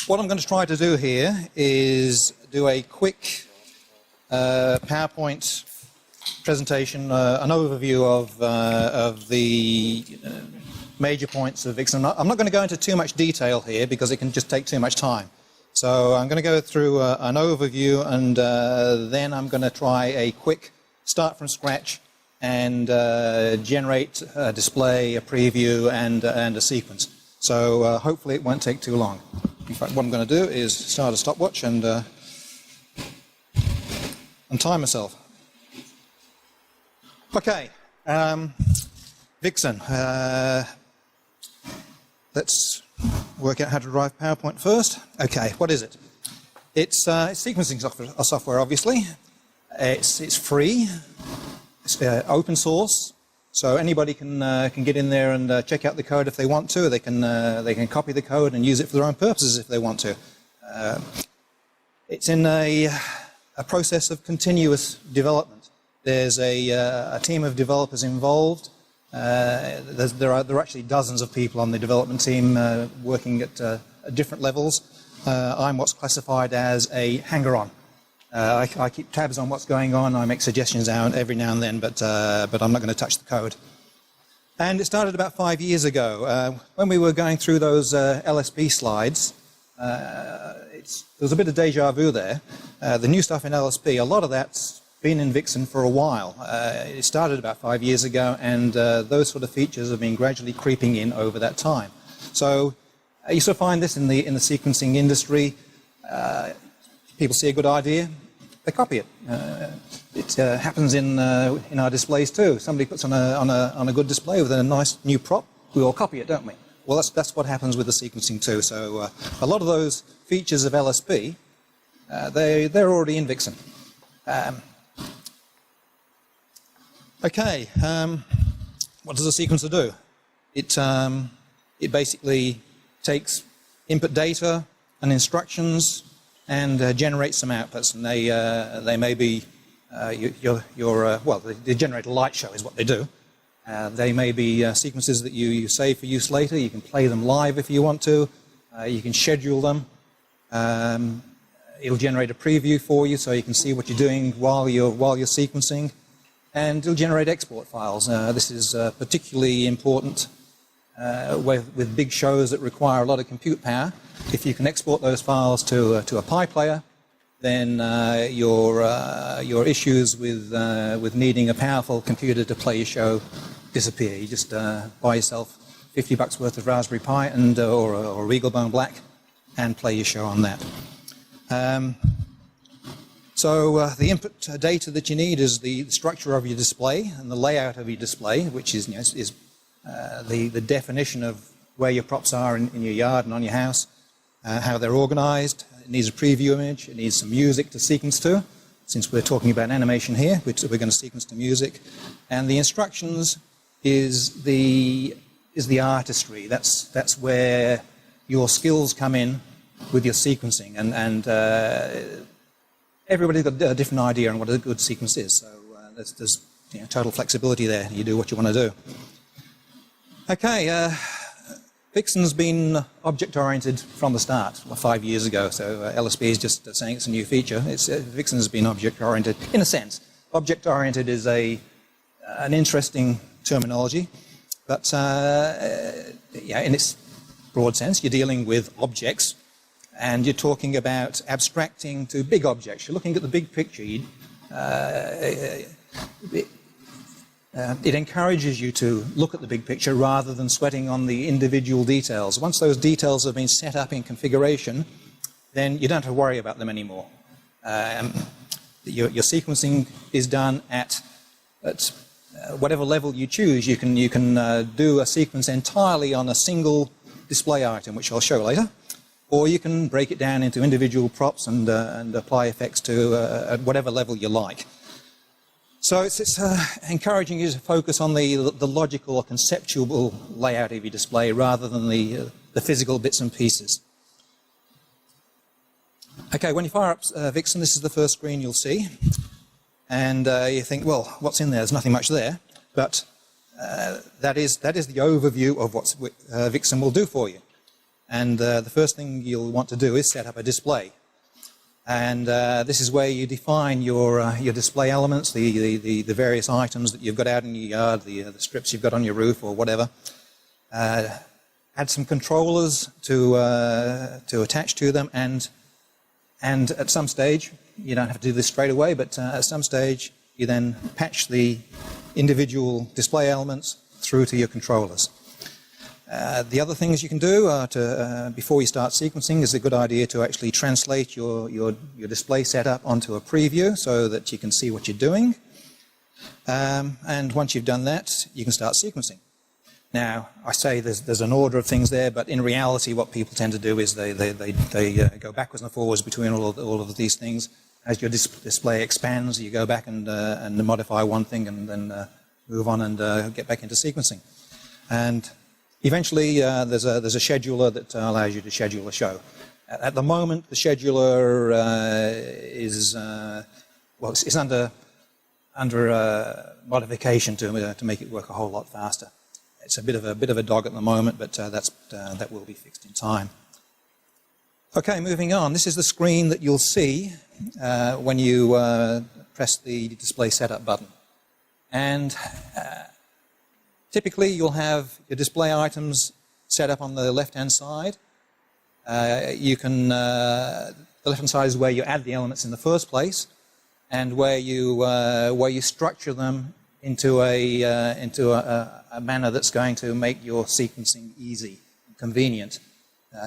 What I'm going to try to do here is do a quick PowerPoint presentation, an overview of the major points of Vixen. I'm not going to go into too much detail here because it can just take too much time. So I'm going to go through an overview, and then I'm going to try a quick start from scratch and generate a display, a preview, and a sequence. So hopefully it won't take too long. In fact, what I'm going to do is start a stopwatch and time myself. Okay, Vixen. Let's work out how to drive PowerPoint first. Okay, what is it? It's sequencing software, obviously. It's free. It's open source, so anybody can get in there and check out the code if they want to. They can copy the code and use it for their own purposes if they want to. It's in a process of continuous development. There's a team of developers involved. There are actually dozens of people on the development team working at different levels. I'm what's classified as a hanger-on. I keep tabs on what's going on. I make suggestions out every now and then, but I'm not going to touch the code. And it started about 5 years ago. When we were going through those LSP slides, there was a bit of deja vu there. The new stuff in LSP, a lot of that's been in Vixen for a while. It started about 5 years ago, and those sort of features have been gradually creeping in over that time. So you sort of find this in the sequencing industry. People see a good idea, they copy it. It happens in our displays too. Somebody puts on a good display with a nice new prop, we all copy it, don't we? Well, that's what happens with the sequencing too. So a lot of those features of LSP, they're already in Vixen. Okay, what does a sequencer do? It basically takes input data and instructions and generates some outputs, and they may be well, they generate a light show is what they do. They may be sequences that you save for use later. You can play them live if you want to. You can schedule them. It'll generate a preview for you so you can see what you're doing while you're sequencing, and it'll generate export files. This is particularly important with big shows that require a lot of compute power. If you can export those files to a Pi player, then your issues with needing a powerful computer to play your show disappear. You just buy yourself $50 worth of Raspberry Pi and or a Regalbone Black and play your show on that. So the input data that you need is the structure of your display and the layout of your display, which is, the definition of where your props are in your yard and on your house, how they're organized. It needs a preview image. It needs some music to sequence to. Since we're talking about animation here, we're going to sequence to music. And the instructions is the artistry. That's where your skills come in with your sequencing. And everybody's got a different idea on what a good sequence is. So there's total flexibility there. You do what you want to do. Okay, Vixen's been object-oriented from the start, 5 years ago. So LSP is just saying it's a new feature. Vixen has been object-oriented in a sense. Object-oriented is an interesting terminology, but in its broad sense, you're dealing with objects, and you're talking about abstracting to big objects. You're looking at the big picture. It encourages you to look at the big picture rather than sweating on the individual details. Once those details have been set up in configuration, then you don't have to worry about them anymore. Your sequencing is done at whatever level you choose. You can do a sequence entirely on a single display item, which I'll show later, or you can break it down into individual props and apply effects to at whatever level you like. So it's encouraging you to focus on the logical or conceptual layout of your display rather than the physical bits and pieces. Okay, when you fire up Vixen, this is the first screen you'll see. And you think, well, what's in there? There's nothing much there. But that is the overview of what Vixen will do for you. And the first thing you'll want to do is set up a display. And this is where you define your display elements, the various items that you've got out in your yard, the strips you've got on your roof or whatever. Add some controllers to attach to them, and at some stage, you don't have to do this straight away, but at some stage you then patch the individual display elements through to your controllers. The other things you can do before you start sequencing is a good idea to actually translate your display setup onto a preview so that you can see what you're doing. And once you've done that, you can start sequencing. Now, I say there's an order of things there, but in reality what people tend to do is they go backwards and forwards between all of these things. As your display expands, you go back and modify one thing and then move on and get back into sequencing. And eventually, there's a scheduler that allows you to schedule a show. At the moment, the scheduler is under modification to make it work a whole lot faster. It's a bit of a dog at the moment, but that will be fixed in time. Okay, moving on. This is the screen that you'll see when you press the display setup button, and typically, you'll have your display items set up on the left-hand side. The left-hand side is where you add the elements in the first place, and where you structure them into a manner that's going to make your sequencing easy and convenient.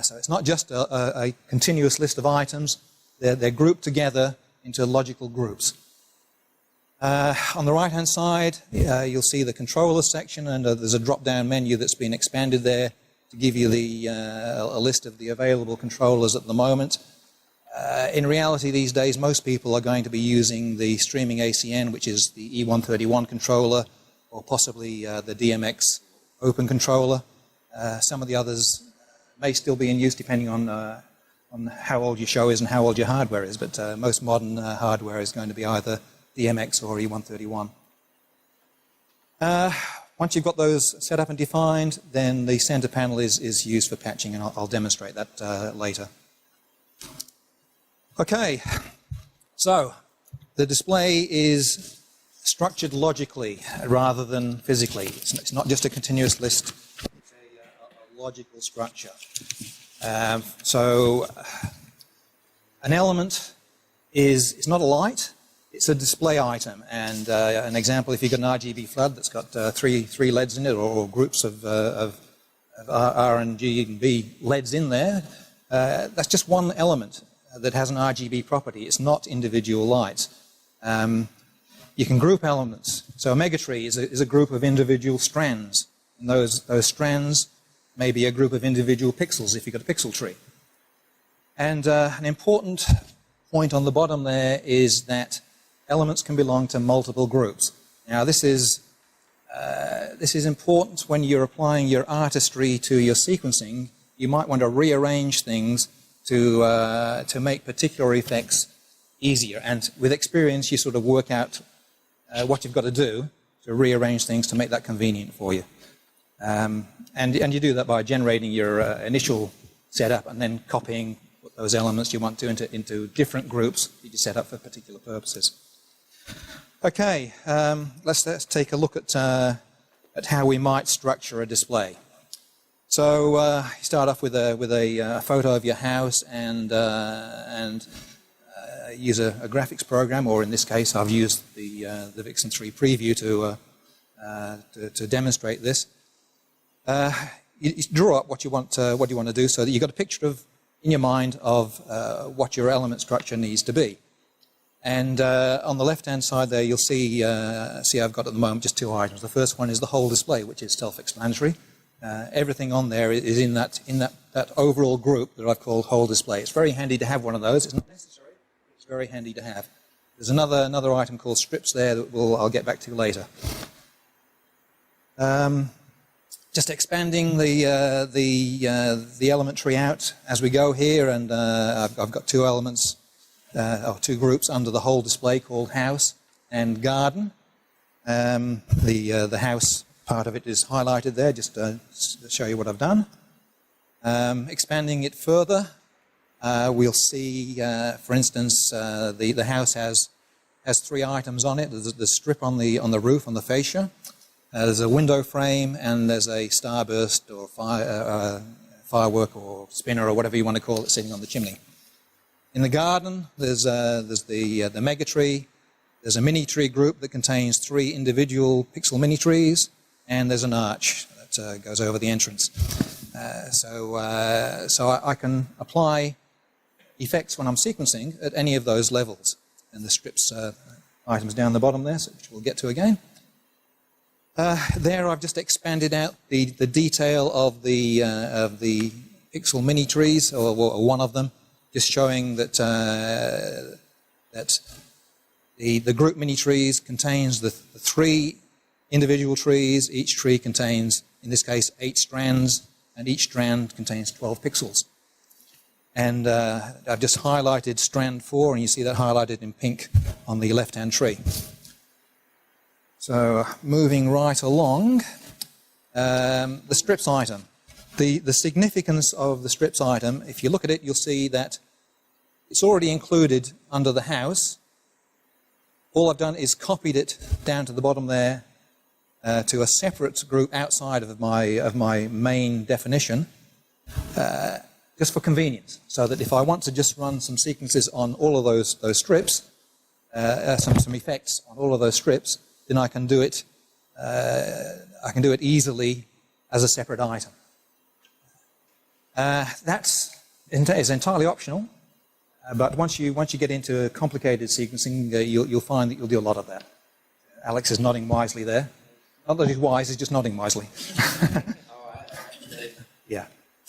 So it's not just a continuous list of items; they're grouped together into logical groups. On the right-hand side, you'll see the controller section, and there's a drop-down menu that's been expanded there to give you a list of the available controllers at the moment. In reality, these days, most people are going to be using the streaming ACN, which is the E131 controller, or possibly the DMX Open controller. Some of the others may still be in use depending on how old your show is and how old your hardware is, but most modern hardware is going to be either DMX or E131. Once you've got those set up and defined, then the center panel is used for patching, and I'll demonstrate that later. Okay, so the display is structured logically rather than physically. It's not just a continuous list, it's a logical structure. So an element is not a light, it's a display item. And an example, if you've got an RGB flood that's got three LEDs in it, or groups of R and G and B LEDs in there, that's just one element that has an RGB property. It's not individual lights. You can group elements. So a megatree is a group of individual strands. And those strands may be a group of individual pixels if you've got a pixel tree. And an important point on the bottom there is that elements can belong to multiple groups. Now this is important when you're applying your artistry to your sequencing. You might want to rearrange things to make particular effects easier. And with experience, you sort of work out what you've got to do to rearrange things to make that convenient for you. And you do that by generating your initial setup and then copying those elements you want to into different groups that you set up for particular purposes. Okay, let's take a look at how we might structure a display. So you start off with a photo of your house and use a graphics program, or in this case, I've used the Vixen 3 preview to demonstrate this. You draw up what you want to do, so that you've got a picture in your mind of what your element structure needs to be. And on the left-hand side there, you'll see I've got at the moment just two items. The first one is the whole display, which is self-explanatory. Everything on there is in that overall group that I've called whole display. It's very handy to have one of those. It's not necessary, but it's very handy to have. There's another item called strips there that I'll get back to later. Just expanding the element tree out as we go here, and I've got two elements, or two groups under the whole display called house and garden. The house part of it is highlighted there, just to show you what I've done. Expanding it further, we'll see, for instance, the house has 3 items on it. There's the strip on the roof, on the fascia. There's a window frame, and there's a starburst or firework or spinner or whatever you want to call it sitting on the chimney. In the garden, there's the mega tree. There's a mini tree group that contains 3 individual pixel mini trees, and there's an arch that goes over the entrance. So I can apply effects when I'm sequencing at any of those levels. And the strips items down the bottom there, which we'll get to again. There I've just expanded out the detail of the pixel mini trees, or one of them, just showing that the group mini trees contains the 3 individual trees. Each tree contains, in this case, 8 strands, and each strand contains 12 pixels. And I've just highlighted strand 4, and you see that highlighted in pink on the left-hand tree. So moving right along, the strips item. The significance of the strips item, if you look at it, you'll see that it's already included under the house. All I've done is copied it down to the bottom there to a separate group outside of my main definition, just for convenience, so that if I want to just run some sequences on all of those strips, some effects on all of those strips, then I can do it. I can do it easily as a separate item. That is entirely optional, but once you get into complicated sequencing, you'll find that you'll do a lot of that. Alex is nodding wisely there. Not that he's wise; he's just nodding wisely. Yeah.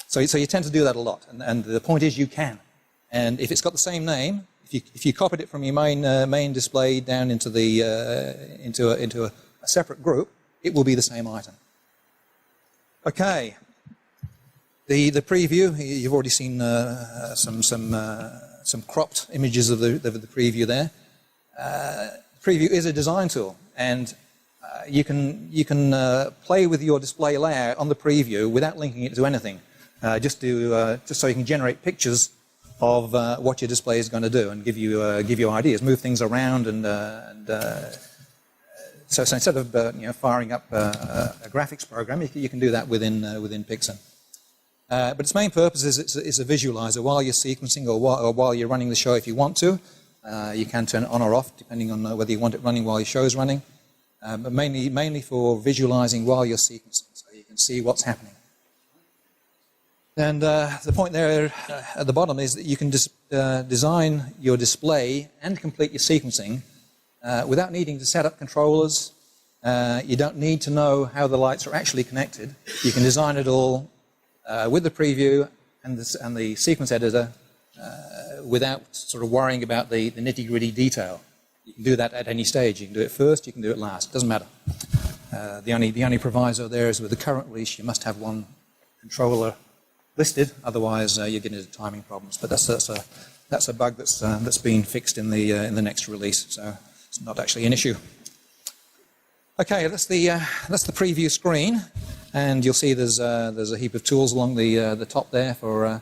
So you tend to do that a lot, and the point is you can. And if it's got the same name, if you copied it from your main display down into into a separate group, it will be the same item. Okay. The preview, you've already seen some cropped images of the preview there. Preview is a design tool, and you can play with your display layout on the preview without linking it to anything. Just so you can generate pictures of what your display is going to do and give you ideas, move things around, so instead of firing up a graphics program, you can do that within Vixen. But its main purpose is it's a visualizer while you're sequencing or while you're running the show. If you want to, you can turn it on or off depending on whether you want it running while your show's running. But mainly for visualizing while you're sequencing, so you can see what's happening. And the point there at the bottom is that you can design your display and complete your sequencing without needing to set up controllers. You don't need to know how the lights are actually connected. You can design it all with the preview and the sequence editor without sort of worrying about the nitty-gritty detail. You can do that at any stage. You can do it first, you can do it last. It doesn't matter. The only proviso there is with the current release, you must have one controller listed, otherwise you're getting into timing problems. But that's a bug that's been fixed in the next release, so it's not actually an issue. Okay, that's the preview screen, and you'll see there's a heap of tools along the top there for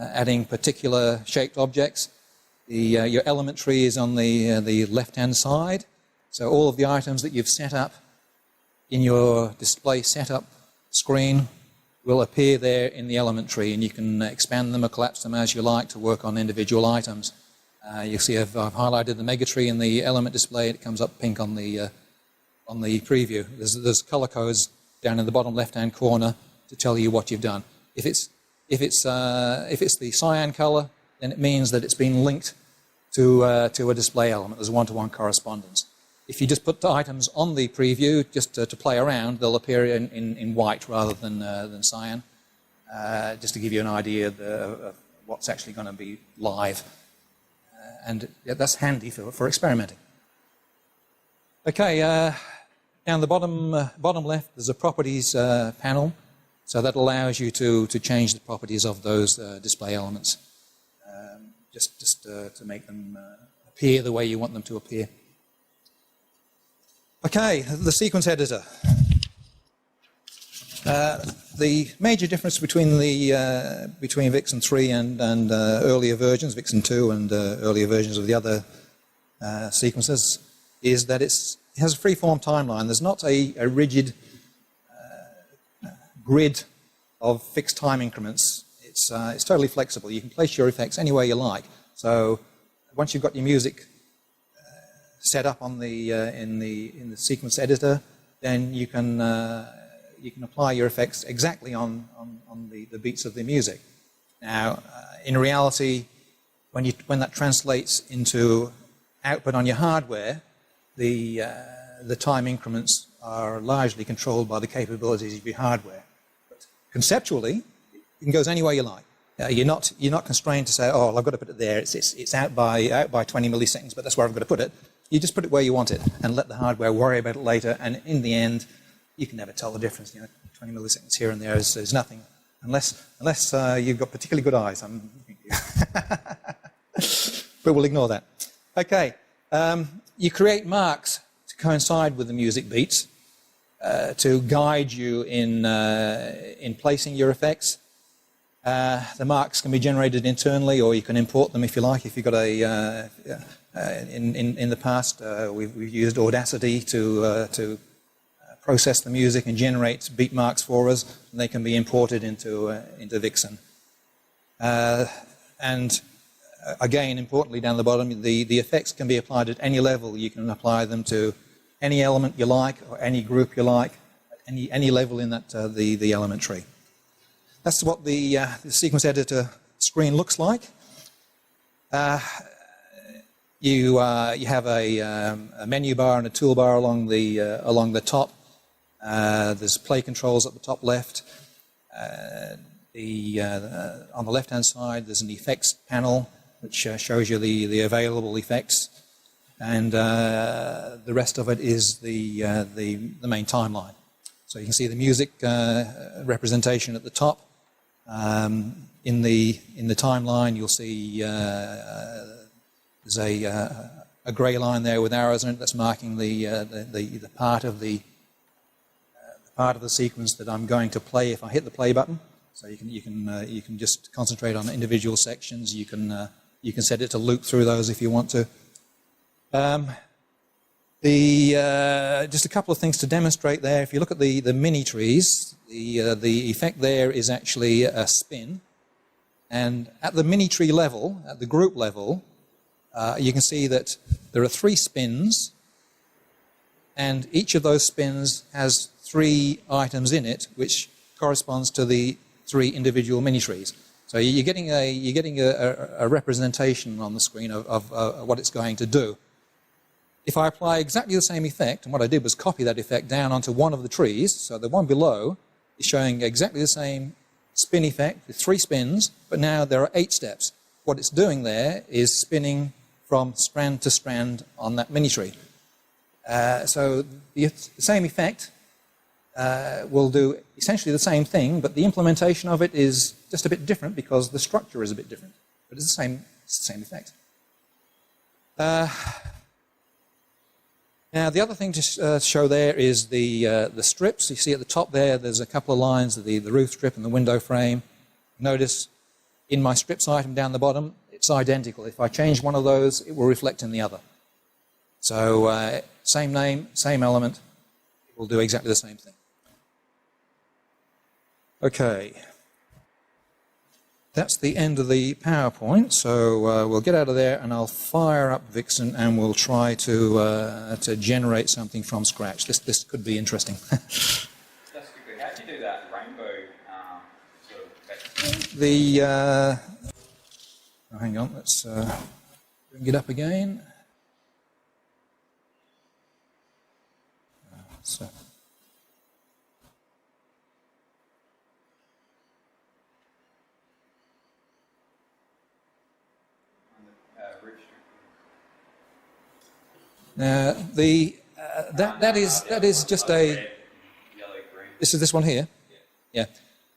adding particular shaped objects. Your element tree is on the left-hand side, so all of the items that you've set up in your display setup screen will appear there in the element tree, and you can expand them or collapse them as you like to work on individual items. You'll see I've highlighted the mega tree in the element display. It comes up pink on the preview. There's color codes down in the bottom left-hand corner to tell you what you've done. If it's the cyan color, then it means that it's been linked to a display element. There's a one-to-one correspondence. If you just put the items on the preview just to play around, they'll appear in white rather than cyan, just to give you an idea of what's actually going to be live. And yeah, that's handy for experimenting. Okay, down the bottom left, there's a properties panel, so that allows you to change the properties of those display elements, just to make them appear the way you want them to appear. Okay, the sequence editor. The major difference between between Vixen 3 and earlier versions, Vixen 2 and earlier versions of the other sequences, is that it has a free-form timeline. There's not a rigid grid of fixed time increments. It's totally flexible. You can place your effects anywhere you like. So once you've got your music set up on in the sequence editor, then you can apply your effects exactly on the beats of the music. Now, in reality, when that translates into output on your hardware, the time increments are largely controlled by the capabilities of your hardware. But conceptually, it goes anywhere you like. You're not constrained to say, oh, well, I've got to put it there. It's out by 20 milliseconds, but that's where I've got to put it. You just put it where you want it and let the hardware worry about it later. And in the end, you can never tell the difference. 20 milliseconds here and there is nothing, unless you've got particularly good eyes. But we'll ignore that. Okay, you create marks to coincide with the music beats to guide you in placing your effects. The marks can be generated internally, or you can import them if you like. If you've got in the past, we've used Audacity to process the music and generate beat marks for us, and they can be imported into Vixen. And again, importantly, down the bottom, the effects can be applied at any level. You can apply them to any element you like, or any group you like, at any level in that the element tree. That's what the sequence editor screen looks like. You have a menu bar and a toolbar along the top. There's play controls at the top left. On the left-hand side, there's an effects panel which shows you the available effects, and the rest of it is the main timeline. So you can see the music representation at the top. In the timeline, you'll see there's a grey line there with arrows in it that's marking the part of the sequence that I'm going to play if I hit the play button. So you can just concentrate on individual sections. You can set it to loop through those if you want to. Just a couple of things to demonstrate there. If you look at the minitrees, the effect there is actually a spin. And at the minitree level, at the group level, you can see that there are 3 spins, and each of those spins has 3 items in it, which corresponds to the 3 individual minitrees. So you're getting a representation on the screen of what it's going to do. If I apply exactly the same effect, and what I did was copy that effect down onto one of the trees, so the one below is showing exactly the same spin effect with 3 spins, but now there are 8 steps. What it's doing there is spinning from strand to strand on that minitree. So the same effect will do essentially the same thing, but the implementation of it is just a bit different because the structure is a bit different. But it's the same effect. Now, the other thing to show there is the strips. You see at the top there's a couple of lines, the roof strip and the window frame. Notice in my strips item down the bottom, it's identical. If I change one of those, it will reflect in the other. So same name, same element, it will do exactly the same thing. Okay. That's the end of the PowerPoint, so we'll get out of there and I'll fire up Vixen and we'll try to generate something from scratch. This could be interesting. Just quickly, how do you do that rainbow sort of effect? Oh, hang on, let's bring it up again. So. Now, that is just a. Red, yellow, green. This is this one here. Yeah,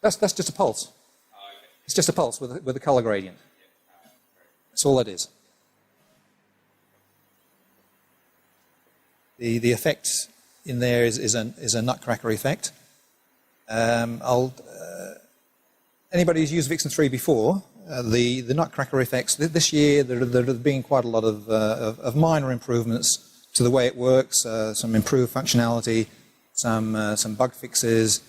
that's just a pulse. Oh, okay. It's just a pulse with a color gradient. That's all that is. The effect in there is a Nutcracker effect. Anybody who's used Vixen 3 before, the Nutcracker Effects, this year there have been quite a lot of minor improvements to the way it works, some improved functionality, some bug fixes.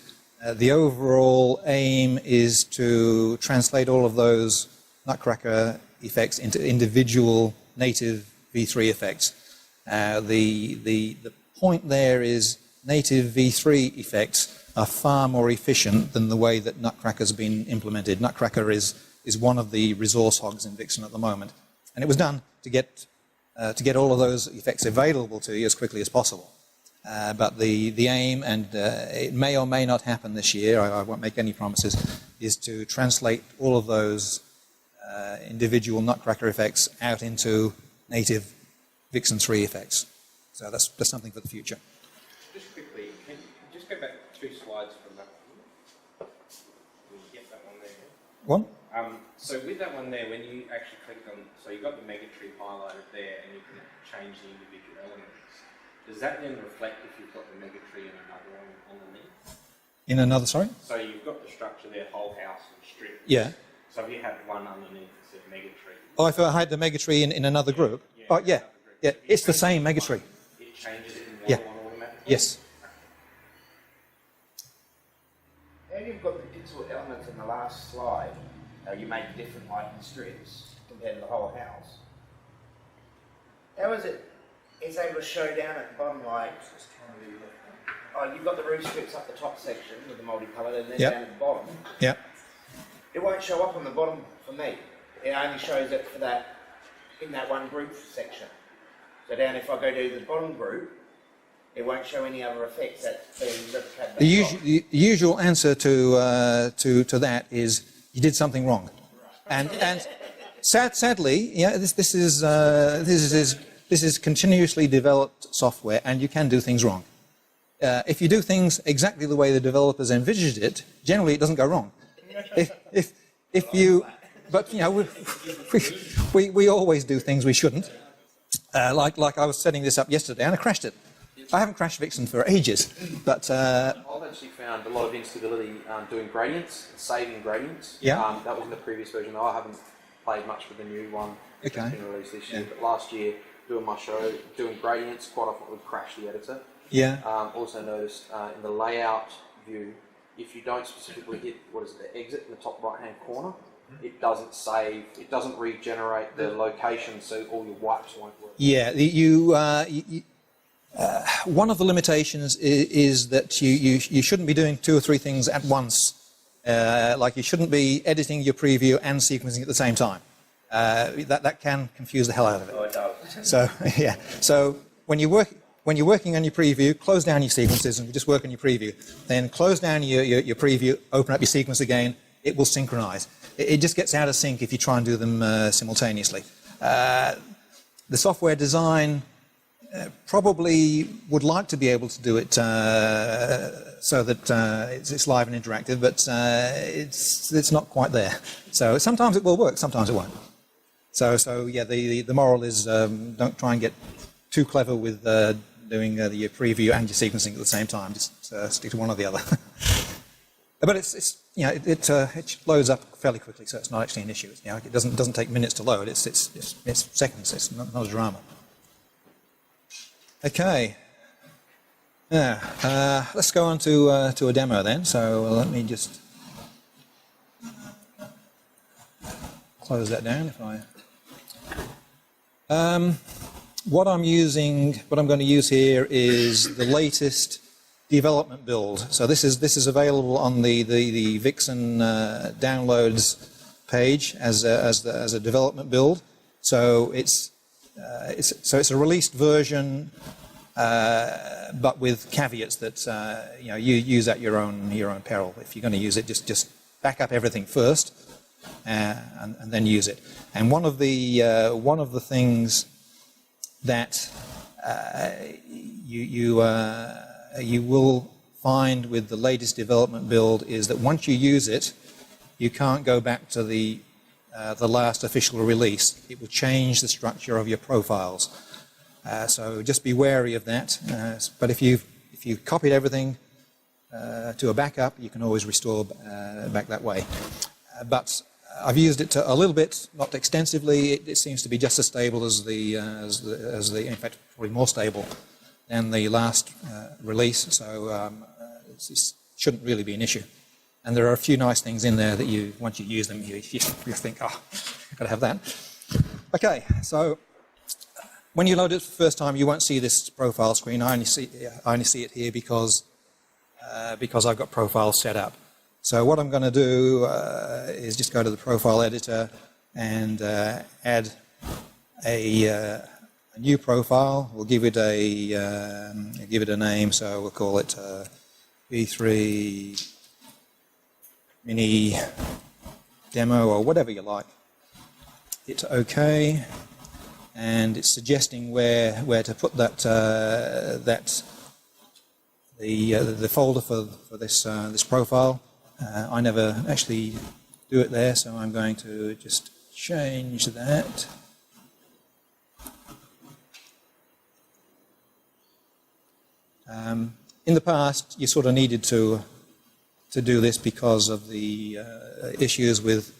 The overall aim is to translate all of those Nutcracker effects into individual native V3 effects. The point there is native V3 effects are far more efficient than the way that Nutcracker's been implemented. Nutcracker is one of the resource hogs in Vixen at the moment. And it was done to get all of those effects available to you as quickly as possible. But the aim, and it may or may not happen this year, I won't make any promises, is to translate all of those individual Nutcracker effects out into native Vixen 3 effects. So that's something for the future. Just quickly, can you just go back 2 slides from that one? Can you get that one there? One? So with that one there, when you actually click on, so you've got the mega tree highlighted there and you can change the individual elements. Does that then reflect if you've got the mega tree and another one underneath? In another, sorry? So you've got the structure there, whole house and strips. Yeah. So if you had one underneath that said mega tree. Oh, if I had the mega tree in another group? Yeah, Oh, yeah. Yeah, it's the same mega tree. It changes it in Yeah. one automatically? Yes. Now you've got the pixel elements in the last slide, how you make different lighting strips compared to the whole house. How is it, it's able to show down at the bottom like, oh, you've got the roof strips up the top section with the multicoloured and then Yep. down at the bottom. Yeah. It won't show up on the bottom for me. It only shows it for that, in that one group section. So down if I go to the bottom group, it won't show any other effects that's being replicated. The usual answer to that is you did something wrong, and sadly, yeah, this is continuously developed software, and you can do things wrong. If you do things exactly the way the developers envisaged it, generally it doesn't go wrong. If you, but you know, we always do things we shouldn't. Like I was setting this up yesterday and I crashed it. I haven't crashed Vixen for ages, but I've actually found a lot of instability doing gradients, saving gradients. Yeah. That was in the previous version. I haven't played much with the new one which has Okay. been released this year. Yeah. But last year, doing my show, doing gradients, quite often it would crash the editor. yeah, Also noticed in the layout view, if you don't specifically hit, the exit in the top right-hand corner, it doesn't save, it doesn't regenerate the location, so all your wipes won't work. yeah. One of the limitations is that you shouldn't be doing 2 or 3 things at once. Like you shouldn't be editing your preview and sequencing at the same time. That can confuse the hell out of it. Oh, it does. So yeah. So when you're working on your preview, close down your sequences and just work on your preview. Then close down your preview, open up your sequence again. It will synchronize. It just gets out of sync if you try and do them simultaneously. The software design probably would like to be able to do it so that it's live and interactive, but it's not quite there. So sometimes it will work, sometimes it won't. So yeah, the moral is don't try and get too clever with doing your preview and your sequencing at the same time. Just stick to one or the other. But it's you know it loads up fairly quickly, so it's not actually an issue. You know, it doesn't take minutes to load. It's seconds. It's not a drama. Okay. Now let's go on to a demo then. So let me just close that down. If I what I'm going to use here is the latest development build. So this is available on the Vixen downloads page as a development build. So it's a released version, but with caveats that you use at your own peril. If you're going to use it, just back up everything first, and then use it. And one of the things that you will find with the latest development build is that once you use it, you can't go back to the last official release. It will change the structure of your profiles. So just be wary of that. But if you've copied everything, to a backup, you can always restore back that way. But I've used it a little bit, not extensively. It seems to be just as stable as the, in fact, probably more stable than the last release. So this shouldn't really be an issue. And there are a few nice things in there that you, once you use them, you think, oh, I've got to have that. Okay, so when you load it for the first time, you won't see this profile screen. I only see it here because I've got profiles set up. So what I'm going to do is just go to the profile editor and add a new profile. We'll give it a name. So we'll call it V3 Mini Demo or whatever you like. Hit OK, and it's suggesting where to put that the folder for this profile. I never actually do it there, so I'm going to just change that. In the past, you sort of needed to do this because of the issues with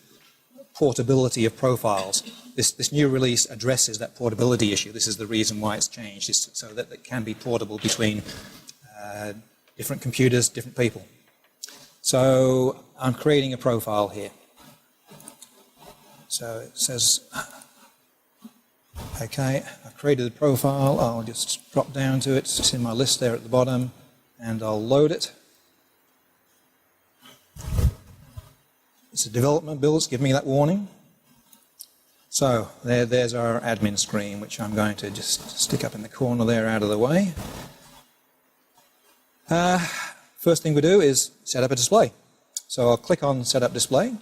portability of profiles. This new release addresses that portability issue. This is the reason why it's changed, is so that it can be portable between different computers, different people. So I'm creating a profile here. So it says, okay, I've created a profile. I'll just drop down to it. It's in my list there at the bottom, and I'll load it. It's a development build. It's giving me that warning. So there's our admin screen, which I'm going to just stick up in the corner there out of the way. First thing we do is set up a display. So I'll click on Set Up Display.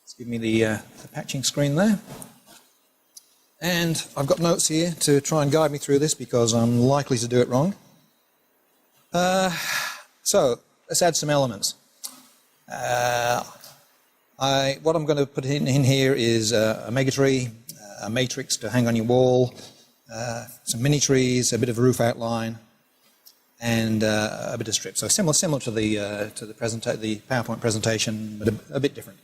It's giving me the patching screen there. And I've got notes here to try and guide me through this because I'm likely to do it wrong. So let's add some elements. What I'm going to put in here is a megatree, a matrix to hang on your wall, some mini trees, a bit of roof outline, and a bit of strip. So similar to the PowerPoint presentation, but a bit different.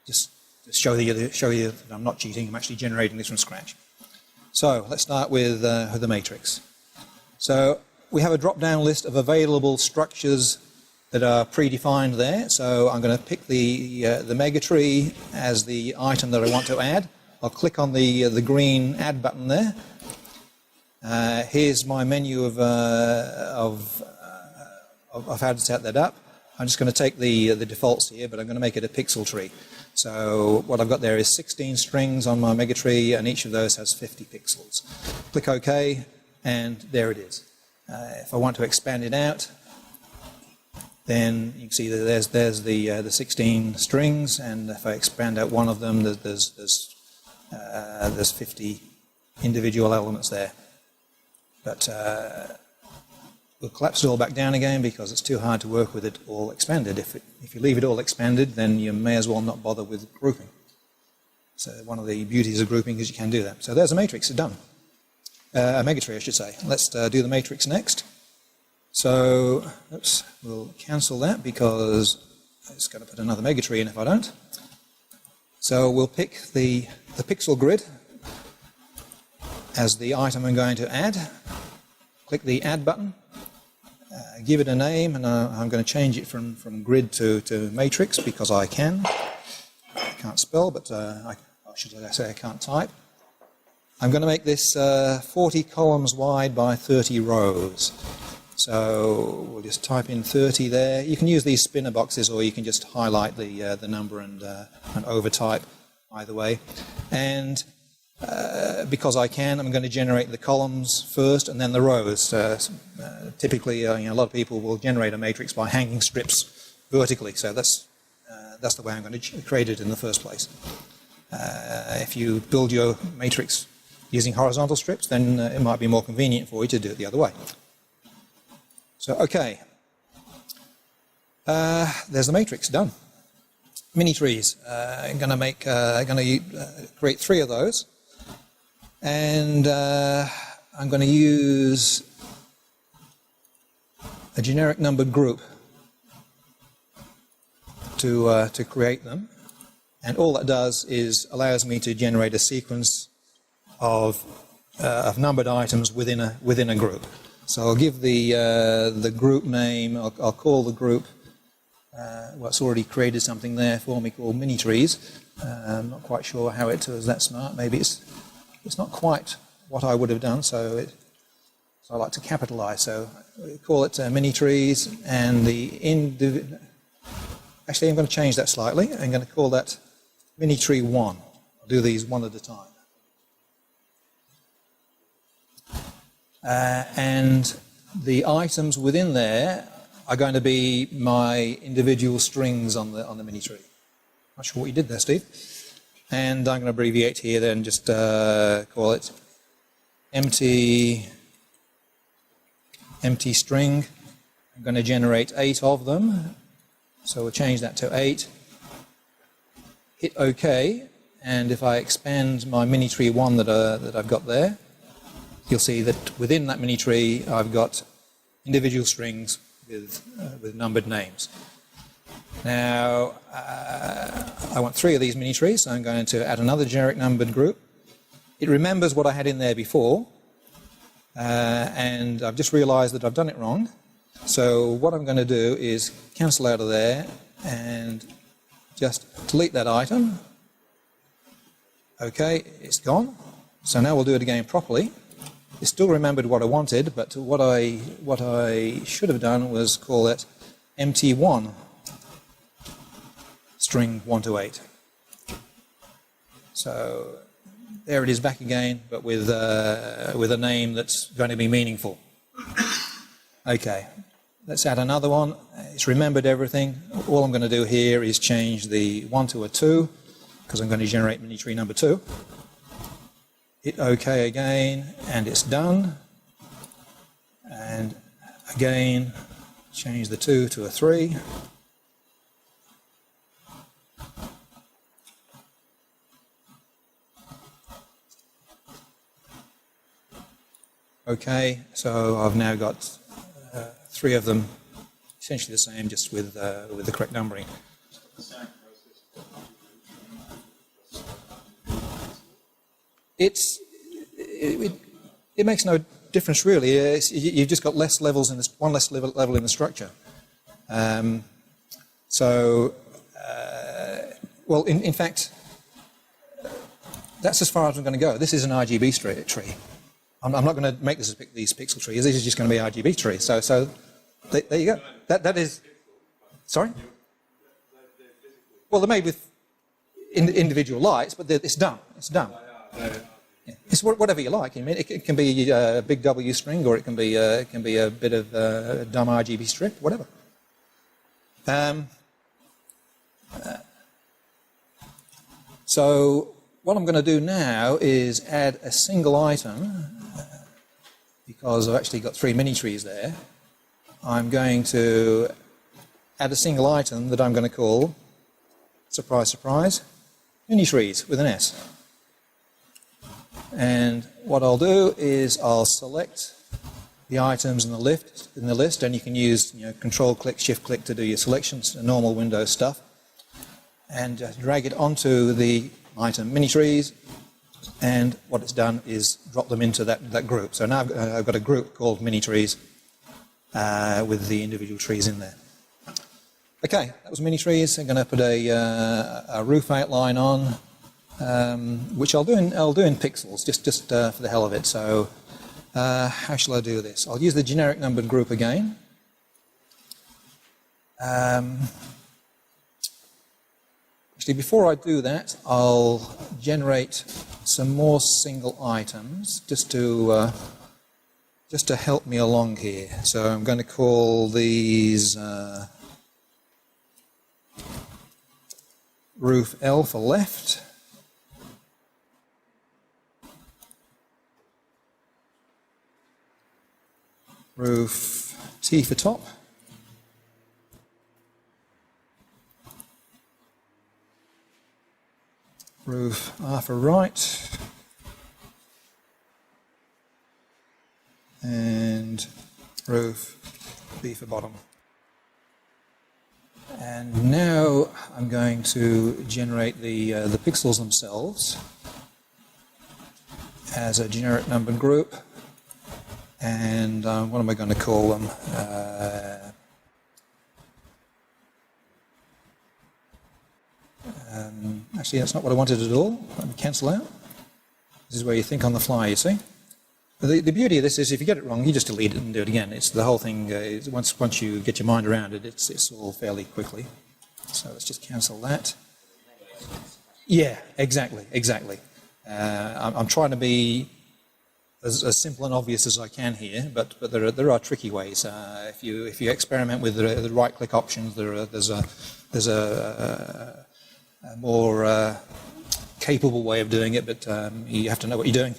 Just to show you that I'm not cheating. I'm actually generating this from scratch. So let's start with the matrix. So we have a drop-down list of available structures that are predefined there. So I'm going to pick the mega tree as the item that I want to add. I'll click on the green Add button there. Here's my menu of how to set that up. I'm just going to take the defaults here, but I'm going to make it a pixel tree. So what I've got there is 16 strings on my mega tree, and each of those has 50 pixels. Click OK, and there it is. If I want to expand it out, then you can see that there's the 16 strings, and if I expand out one of them, there's 50 individual elements there. But we'll collapse it all back down again because it's too hard to work with it all expanded. If you leave it all expanded, then you may as well not bother with grouping. So one of the beauties of grouping is you can do that. So there's a matrix, it's done. A megatree, I should say. Let's do the matrix next. So, oops, we'll cancel that because it's going to put another megatree in if I don't. So we'll pick the pixel grid as the item I'm going to add. Click the Add button, give it a name, and I'm going to change it from grid to matrix because I can. I can't spell, but should I say I can't type. I'm going to make this 40 columns wide by 30 rows. So we'll just type in 30 there. You can use these spinner boxes, or you can just highlight the number and overtype either way. And because I can, I'm going to generate the columns first and then the rows. Typically, a lot of people will generate a matrix by hanging strips vertically. So that's the way I'm going to create it in the first place. If you build your matrix using horizontal strips, then it might be more convenient for you to do it the other way. So, okay, there's the matrix done. Mini trees. I'm going to create 3 of those, and I'm going to use a generic numbered group to create them, and all that does is allows me to generate a sequence of numbered items within a group. So I'll give the group name. I'll call the group. Well, it's already created something there for me called minitrees. I'm not quite sure how it was that smart. Maybe it's not quite what I would have done. So I like to capitalize. So we call it minitrees, and actually I'm going to change that slightly. I'm going to call that minitree 1. I'll do these one at a time. And the items within there are going to be my individual strings on the mini tree. Not sure what you did there, Steve. And I'm going to abbreviate here then, just call it empty string. I'm going to generate 8 of them. So we'll change that to 8. Hit OK. And if I expand my mini tree 1 that I've got there, you'll see that within that mini tree I've got individual strings with numbered names. Now I want 3 of these mini trees, so I'm going to add another generic numbered group. It remembers what I had in there before, and I've just realized that I've done it wrong. So what I'm going to do is cancel out of there and just delete that item. Okay, it's gone. So now we'll do it again properly. It still remembered what I wanted, but what I should have done was call it mt1 string 1 to 8. So there it is back again, but with a name that's going to be meaningful. Okay, let's add another one. It's remembered everything. All I'm going to do here is change the 1 to a 2, because I'm going to generate mini tree number 2. Hit OK again, and it's done. And again, change the 2 to a 3. OK, so I've now got 3 of them, essentially the same, just with the correct numbering. It makes no difference really. You've just got less levels in this, one less level in the structure. Well, in fact, that's as far as I'm going to go. This is an RGB tree. I'm not going to make these pixel trees. This is just going to be RGB tree. So there you go. That is. Sorry. Well, they're made with individual lights, but it's done. It's done. Yeah. It's whatever you like. I mean, it can be a big W string, or it can be a bit of dumb RGB strip, whatever. So what I'm going to do now is add a single item, because I've actually got 3 mini trees there. I'm going to add a single item that I'm going to call, surprise, surprise, mini trees with an S. And what I'll do is I'll select the items in the list, and you can use Control click, Shift click to do your selections, normal Windows stuff, and drag it onto the item mini trees. And what it's done is drop them into that group. So now I've got a group called mini trees with the individual trees in there. Okay, that was mini trees. I'm going to put a roof outline on. Which I'll do in pixels, just for the hell of it. So how shall I do this? I'll use the generic numbered group again. Actually, before I do that, I'll generate some more single items just to help me along here. So I'm going to call these roof L for left. Roof T for top. Roof R for right. And roof B for bottom. And now I'm going to generate the pixels themselves as a generic numbered group. And what am I going to call them? Actually, that's not what I wanted at all. Let me cancel out. This is where you think on the fly, you see. But the beauty of this is if you get it wrong, you just delete it and do it again. It's the whole thing, once you get your mind around it, it's all fairly quickly. So let's just cancel that. Yeah, exactly. I'm trying to be as simple and obvious as I can here, but there are tricky ways. If you experiment with the right-click options, there's a more capable way of doing it, but you have to know what you're doing.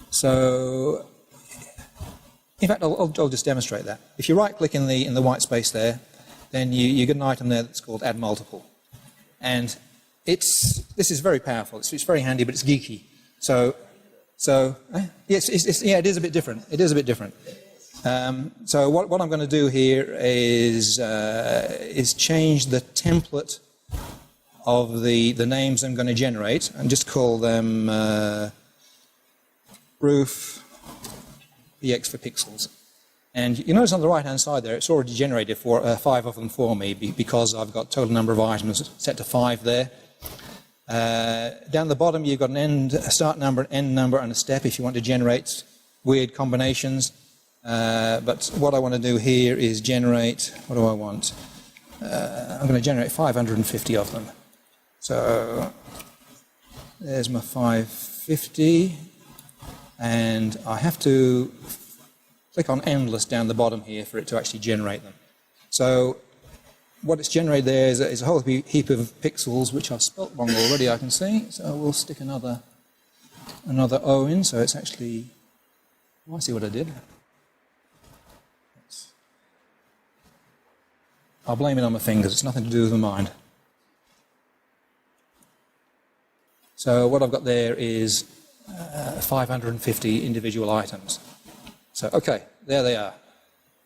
So, in fact, I'll just demonstrate that. If you right-click in the white space there, then you get an item there that's called Add Multiple, and this is very powerful. It's very handy, but it's geeky. So yes, it is a bit different. It is a bit different. So what I'm going to do here is change the template of the names I'm going to generate and just call them roof px for pixels. And you notice on the right hand side there, it's already generated 5 of them for me because I've got total number of items set to 5 there. Down the bottom you've got a start number, an end number and a step if you want to generate weird combinations. But what I want to do here is generate, what do I want? I'm going to generate 550 of them. So there's my 550, and I have to click on endless down the bottom here for it to actually generate them. So what it's generated there is a whole heap of pixels, which I've spelt wrong already, I can see. So we'll stick another O in, so it's actually, oh, I see what I did. I'll blame it on my fingers, it's nothing to do with my mind. So what I've got there is 550 individual items. So, okay, there they are.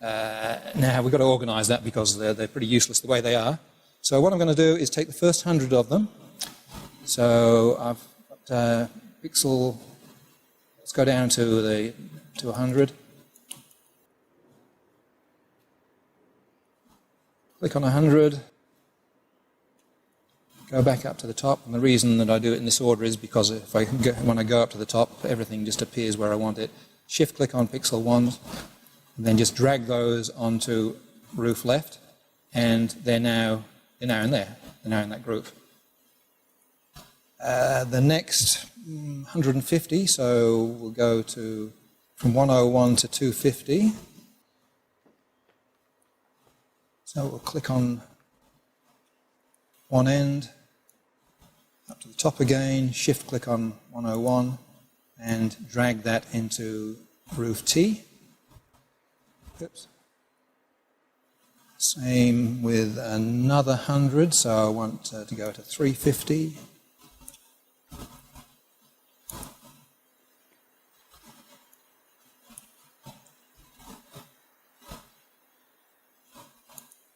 Now we've got to organise that because they're pretty useless the way they are. So what I'm going to do is take the first 100 of them. So I've got pixel, let's go down to 100. Click on 100, go back up to the top, and the reason that I do it in this order is because when I go up to the top, everything just appears where I want it. Shift click on pixel 1, and then just drag those onto roof left, and they're now in there, they're now in that group. The next 150, so we'll go from 101 to 250. So we'll click on one end, up to the top again, shift click on 101 and drag that into roof T. Oops. Same with another 100, so I want to go to 350.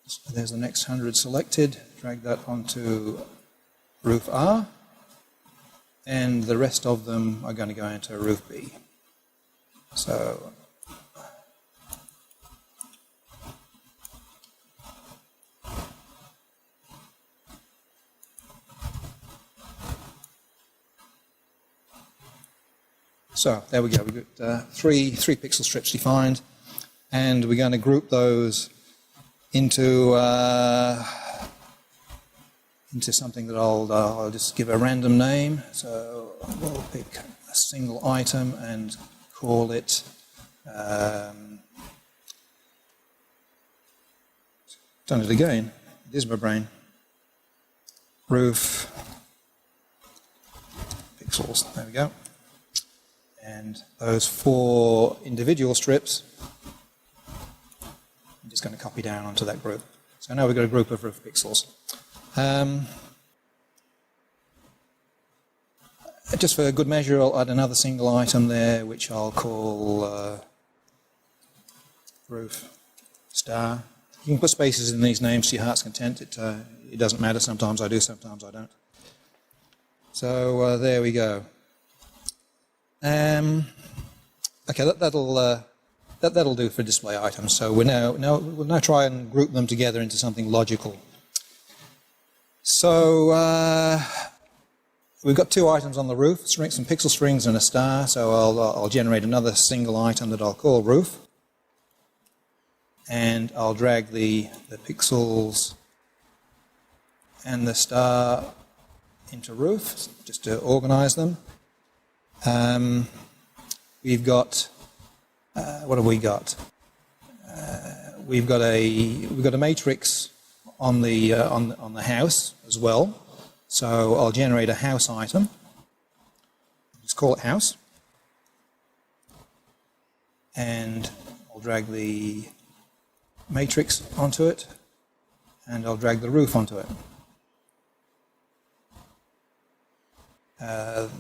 So there's the next 100 selected, drag that onto roof R, and the rest of them are going to go into roof B. So there we go, we've got three pixel strips defined, and we're going to group those into something that I'll just give a random name. So we'll pick a single item and call it done it again. There's my brain. Roof pixels. There we go. And those 4 individual strips, I'm just going to copy down onto that group. So now we've got a group of roof pixels. Just for good measure, I'll add another single item there, which I'll call roof, star. You can put spaces in these names to your heart's content. It doesn't matter. Sometimes I do, sometimes I don't. So there we go. Okay, that'll do for display items. So we'll now try and group them together into something logical. So we've got two items on the roof, some pixel strings and a star. So I'll generate another single item that I'll call roof, and I'll drag the pixels and the star into roof just to organize them. We've got what have we got? We've got a matrix on the house as well. So I'll generate a house item. Let's call it house, and I'll drag the matrix onto it, and I'll drag the roof onto it.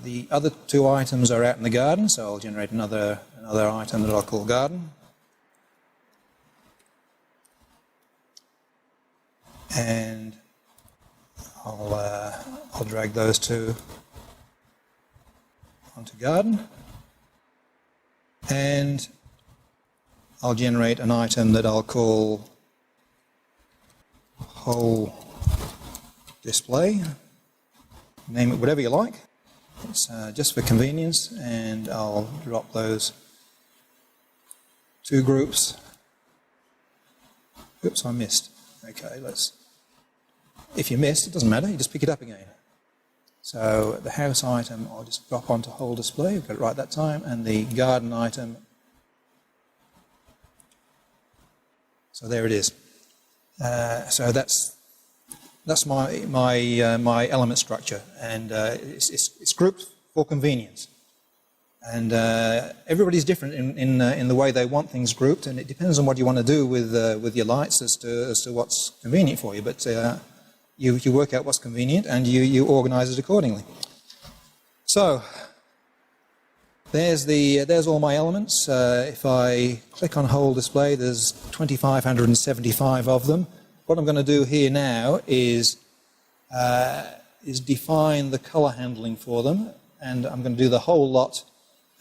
The other two items are out in the garden, so I'll generate another item that I'll call garden. And I'll drag those two onto garden. And I'll generate an item that I'll call whole display. Name it whatever you like. It's just for convenience, and I'll drop those two groups. Oops, I missed. Okay, if you missed, it doesn't matter, you just pick it up again. So the house item I'll just drop onto whole display, we've got it right that time, and the garden item, so there it is. So that's my element structure, and it's grouped for convenience. And everybody's different in the way they want things grouped, and it depends on what you want to do with your lights as to what's convenient for you. But you work out what's convenient, and you organise it accordingly. So there's all my elements. If I click on whole display, there's 2,575 of them. What I'm going to do here now is define the colour handling for them, and I'm going to do the whole lot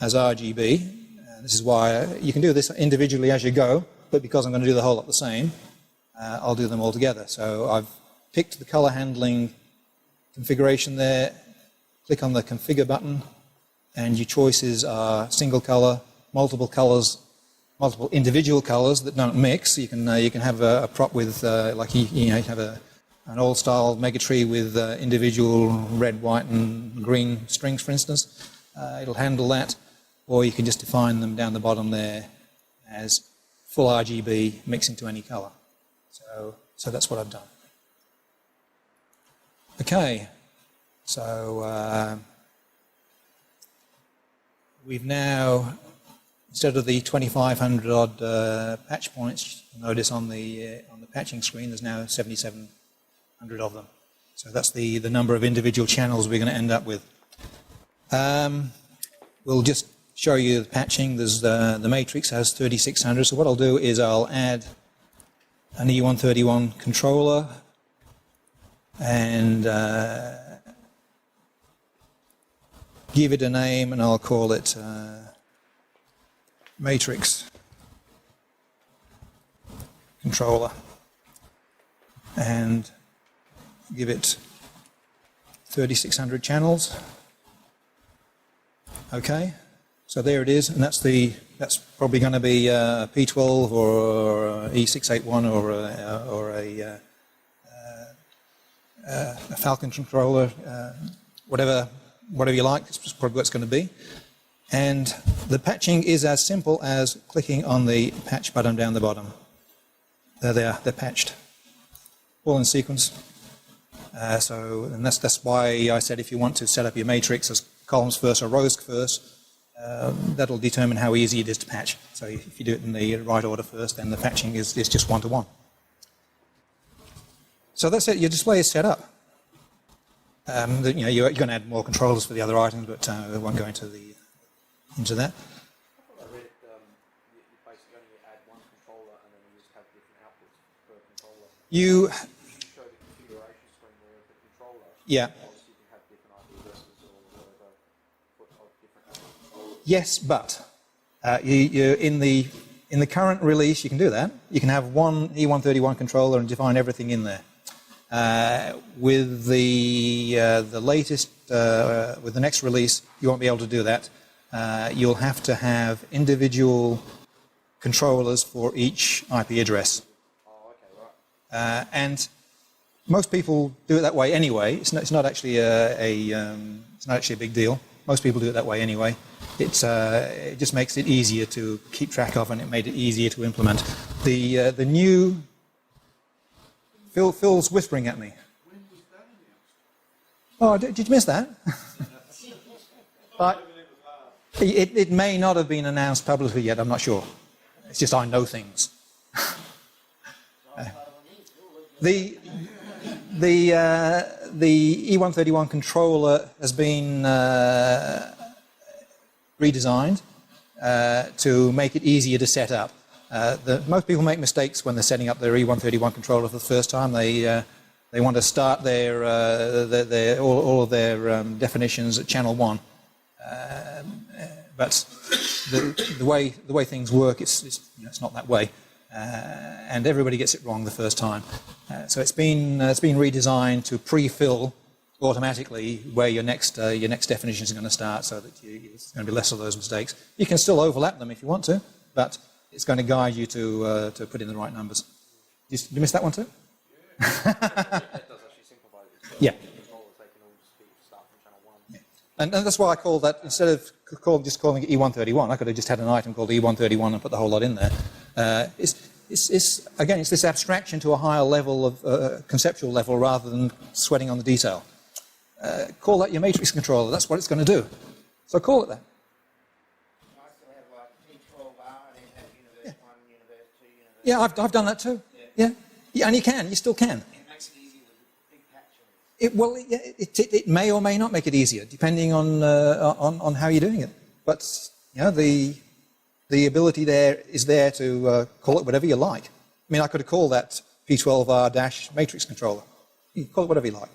as RGB. This is why you can do this individually as you go, but because I'm going to do the whole lot the same, I'll do them all together. So I've picked the colour handling configuration there. Click on the configure button, and your choices are single colour, multiple colours, multiple individual colours that don't mix. You can have a prop with you have an old style megatree with individual red, white, and green strings, for instance. It'll handle that, or you can just define them down the bottom there as full RGB, mix into any colour. So that's what I've done. Okay, so we've now, instead of the 2,500 odd patch points, you'll notice on the patching screen there's now 7,700 of them. So that's the number of individual channels we're going to end up with. We'll just show you the patching. There's the matrix has 3,600. So what I'll do is I'll add an E131 controller, and give it a name, and I'll call it matrix controller, and give it 3,600 channels. Okay, so there it is, and that's probably going to be a P12 or E681 or a Falcon controller, whatever you like. It's probably what it's going to be. And the patching is as simple as clicking on the patch button down the bottom. There they are, they're patched. All in sequence. And that's why I said if you want to set up your matrix as columns first or rows first, that'll determine how easy it is to patch. So if you do it in the right order first, then the patching is just one-to-one. So that's it, your display is set up. You're going to add more controllers for the other items, but we won't go into that. I read you basically only add one controller You, Show the configuration screen there of the controller. yeah. Obviously, you can have different IP addresses or whatever of different. Yes, but in the current release, you can do that. You can have one E131 controller and define everything in there. With the latest, with the next release, you won't be able to do that. You'll have to have individual controllers for each IP address. Oh, okay, right. And most people do it that way anyway. It's not actually it's not actually a big deal. Most people do it that way anyway. It just makes it easier to keep track of, and it made it easier to implement. The new Phil's whispering at me. When was that announced? Oh, did you miss that? But it may not have been announced publicly yet. I'm not sure. It's just I know things. The E131 controller has been redesigned to make it easier to set up. Most people make mistakes when they're setting up their E131 controller for the first time. They want to start all of their definitions at channel 1. But the way things work, it's not that way, and everybody gets it wrong the first time. So it's been redesigned to pre-fill automatically where your next definitions are going to start, so that it's going to be less of those mistakes. You can still overlap them if you want to, but it's going to guide you to put in the right numbers. Did you miss that one too? That does actually simplify it. Yeah. Controllers, they can all just be start from channel 1. Yeah. And that's why I call that, instead of just calling it E131, I could have just had an item called E131 and put the whole lot in there. Again, it's this abstraction to a higher level of conceptual level rather than sweating on the detail. Call that your matrix controller. That's what it's going to do. So call it that. I still have like P12R and then have Universe 1, Universe 2, Universe... Yeah, I've done that too. Yeah, and you still can. It makes it easier with big patches. It may or may not make it easier, depending on how you're doing it. But the ability there is there to call it whatever you like. I mean, I could have called that P12R-matrix controller. You can call it whatever you like.